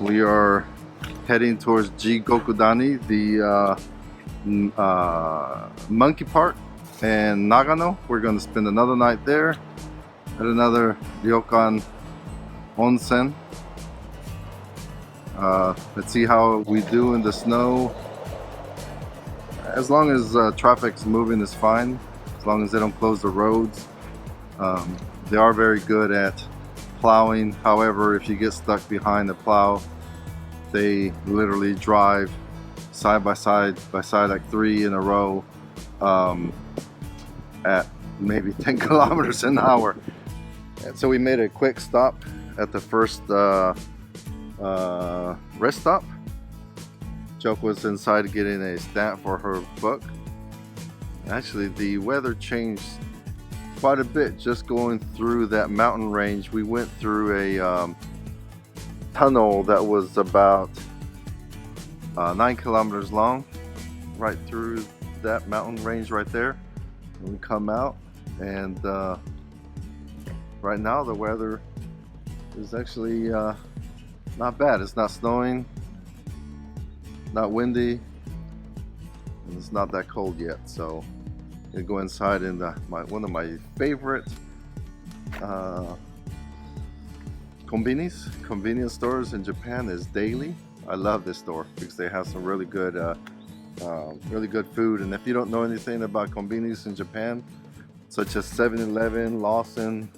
We are heading towards Jigokudani, the monkey park, and Nagano. We're going to spend another night there at another ryokan onsen. Let's see how we do in the snow. As long as traffic's moving is fine, as long as they don't close the roads. They are very good at plowing. However, if you get stuck behind the plow, they literally drive side by side like 3 in a row at maybe 10 kilometers an hour. And so we made a quick stop at the first rest stop. Choke was inside getting a stamp for her book. Actually, the weather changed quite a bit just going through that mountain range. We went through a tunnel that was about 9 kilometers long, right through that mountain range right there. And we come out, and right now the weather is actually not bad. It's not snowing, not windy, and it's not that cold yet. So I go inside in one of my favorite convenience stores in Japan is Daily. I love this store because they have some really good food. And if you don't know anything about convenience in Japan, such as 7-Eleven, Lawson,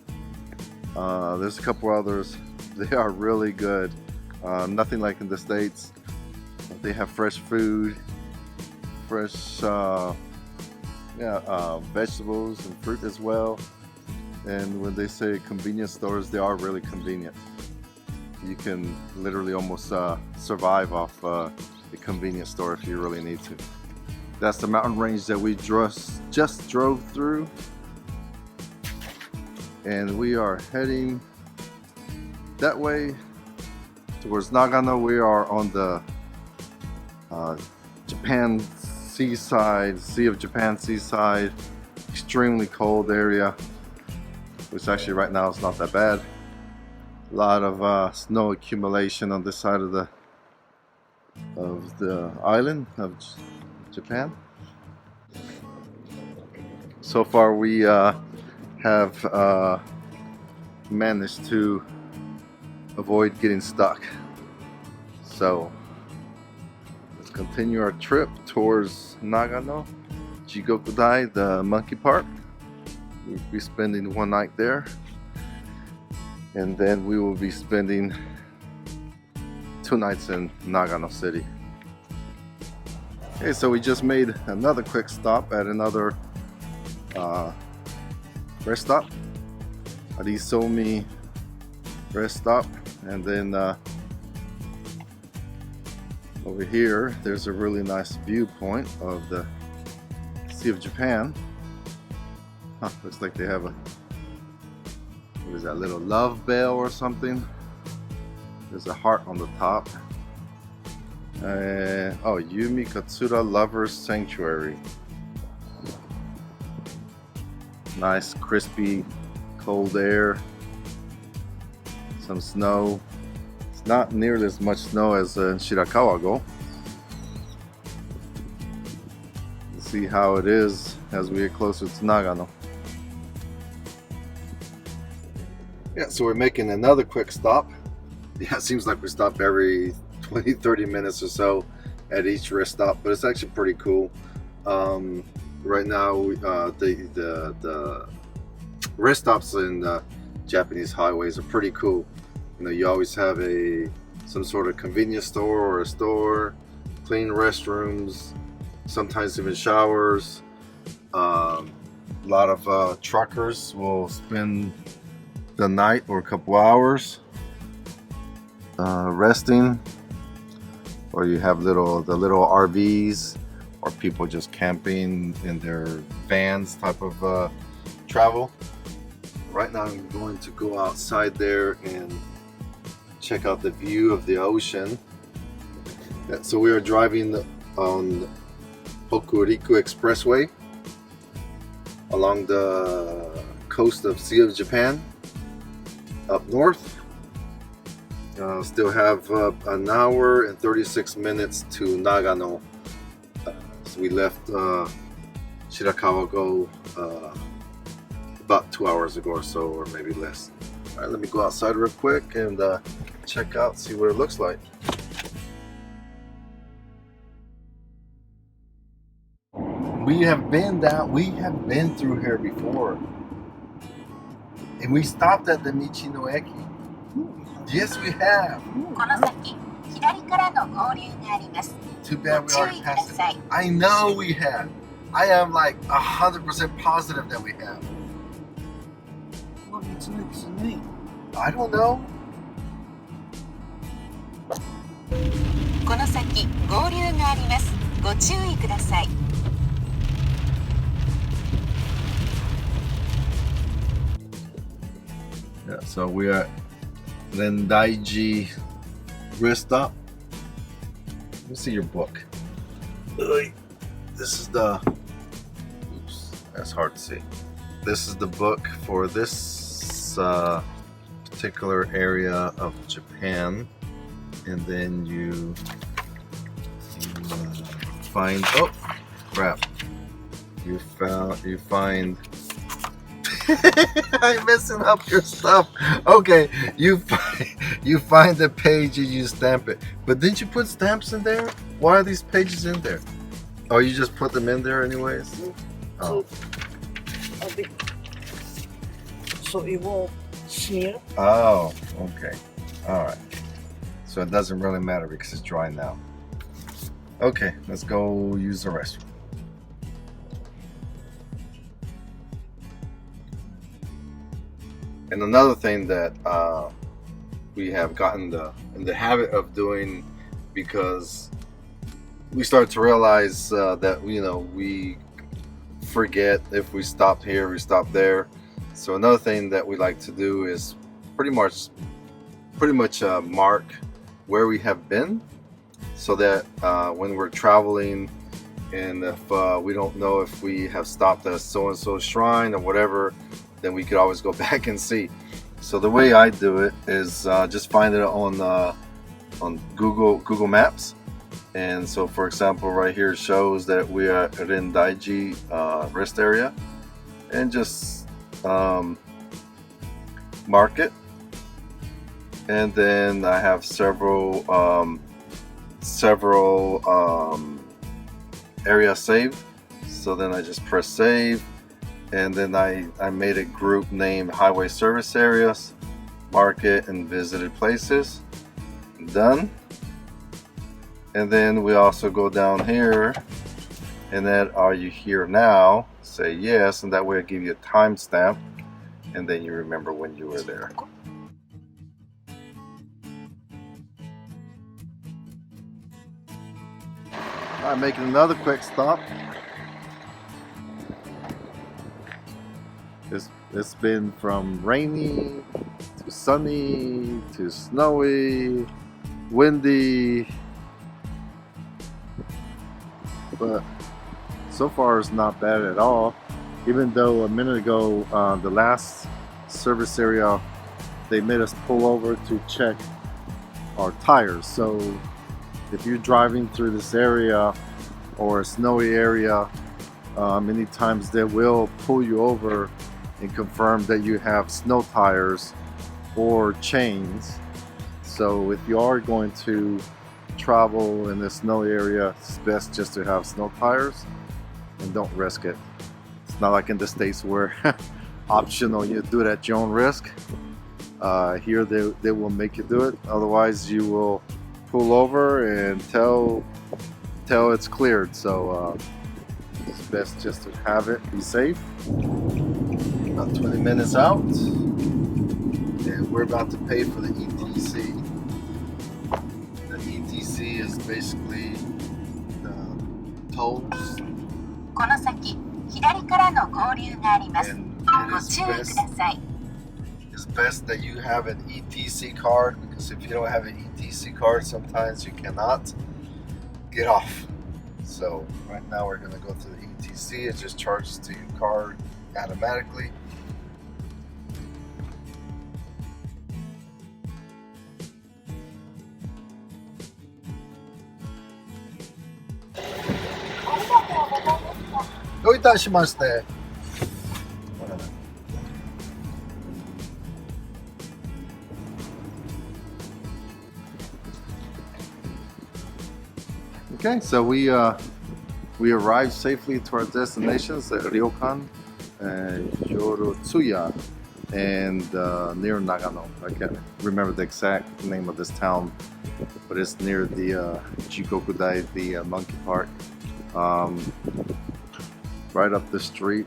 there's a couple others. They are really good. Nothing like in the States. They have fresh food, fresh vegetables and fruit as well. And when they say convenience stores, they are really convenient. You can literally almost survive off a convenience store if you really need to. That's the mountain range that we just drove through, and we are heading that way towards Nagano. We are on the Japan seaside, Sea of Japan seaside, extremely cold area, which actually right now is not that bad. A lot of snow accumulation on this side of the island of Japan. So far we have managed to avoid getting stuck. So let's continue our trip towards Nagano, Jigokudani, the monkey park. We'll be spending one night there, and then we will be spending 2 nights in Nagano City. Okay, so we just made another quick stop at another rest stop, Arisomi rest stop, and then over here there's a really nice viewpoint of the Sea of Japan. Looks like they have a, what is that, little love bell or something? There's a heart on the top. Oh, Yumi Katsura Lovers Sanctuary. Nice, crispy, cold air. Some snow. It's not nearly as much snow as in Shirakawa-go. Let's see how it is as we get closer to Nagano. Yeah, so we're making another quick stop. Yeah, it seems like we stop every 20-30 minutes or so at each rest stop, but it's actually pretty cool. Right now, the rest stops in Japanese highways are pretty cool. You know, you always have some sort of convenience store or a store, clean restrooms, sometimes even showers. A lot of truckers will spend the night or a couple hours resting, or you have the little RVs, or people just camping in their vans type of travel. Right now I'm going to go outside there and check out the view of the ocean. So we are driving on Hokuriku Expressway along the coast of Sea of Japan up north, Still have an hour and 36 minutes to Nagano. So we left Shirakawa-go about 2 hours ago or so, or maybe less. All right, let me go outside real quick and check out, see what it looks like. We have been through here before. And we stopped at the Michi-no-eki. Yes, we have. Too bad we already passed it. I know we have. I am like 100% positive that we have. What is next to me? I don't know. Yeah, so we are Rendaiji wrist stop. Let me see your book. This is the, oops, that's hard to see. This is the book for this particular area of Japan, and then you find, oh crap, you find I'm messing up your stuff. Okay, you find the page and you stamp it. But didn't you put stamps in there? Why are these pages in there? Oh, you just put them in there anyways? Oh. So it won't smear? Oh, okay. Alright. So it doesn't really matter because it's dry now. Okay, let's go use the restroom. And another thing that we have gotten in the habit of doing, because we start to realize that we forget if we stopped here, we stopped there. So another thing that we like to do is pretty much mark where we have been, so that when we're traveling, and if we don't know if we have stopped at so-and-so shrine or whatever, then we could always go back and see. So the way I do it is just find it on Google Maps. And so, for example, right here shows that we are at Rendaiji rest area, and just mark it. And then I have several areas saved. So then I just press save. And then I made a group named Highway Service Areas, Market and Visited Places. Done. And then we also go down here, and then are you here now? Say yes, and that way I give you a timestamp, and then you remember when you were there. All right, making another quick stop. It's been from rainy to sunny to snowy, windy, but so far it's not bad at all. Even though a minute ago, the last service area, they made us pull over to check our tires. So if you're driving through this area or a snowy area, many times they will pull you over and confirm that you have snow tires or chains. So if you are going to travel in the snow area, it's best just to have snow tires and don't risk it. It's not like in the States where optional, you do it at your own risk. Here they will make you do it, otherwise you will pull over and tell it's cleared. So it's best just to have it, be safe. About 20 minutes out, and we're about to pay for the ETC. The ETC is basically the tolls, and it's best that you have an ETC card, because if you don't have an ETC card, sometimes you cannot get off. So right now we're going to go to the ETC. It just charges to your card automatically. いたしまして。Okay, so we arrived safely to our destinations at Ryokan, Yorotsuya, and near Nagano. I can't remember the exact name of this town, but it's near the Jigokudani, the monkey park. Right up the street,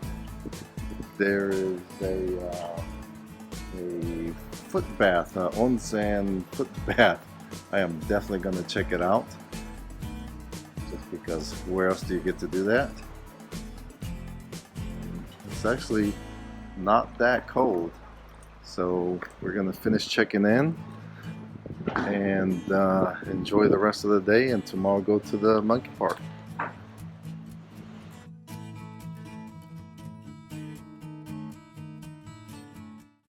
there is a foot bath, onsen foot bath. I am definitely going to check it out. Just because where else do you get to do that? It's actually not that cold, so we're gonna finish checking in and enjoy the rest of the day, and tomorrow go to the monkey park.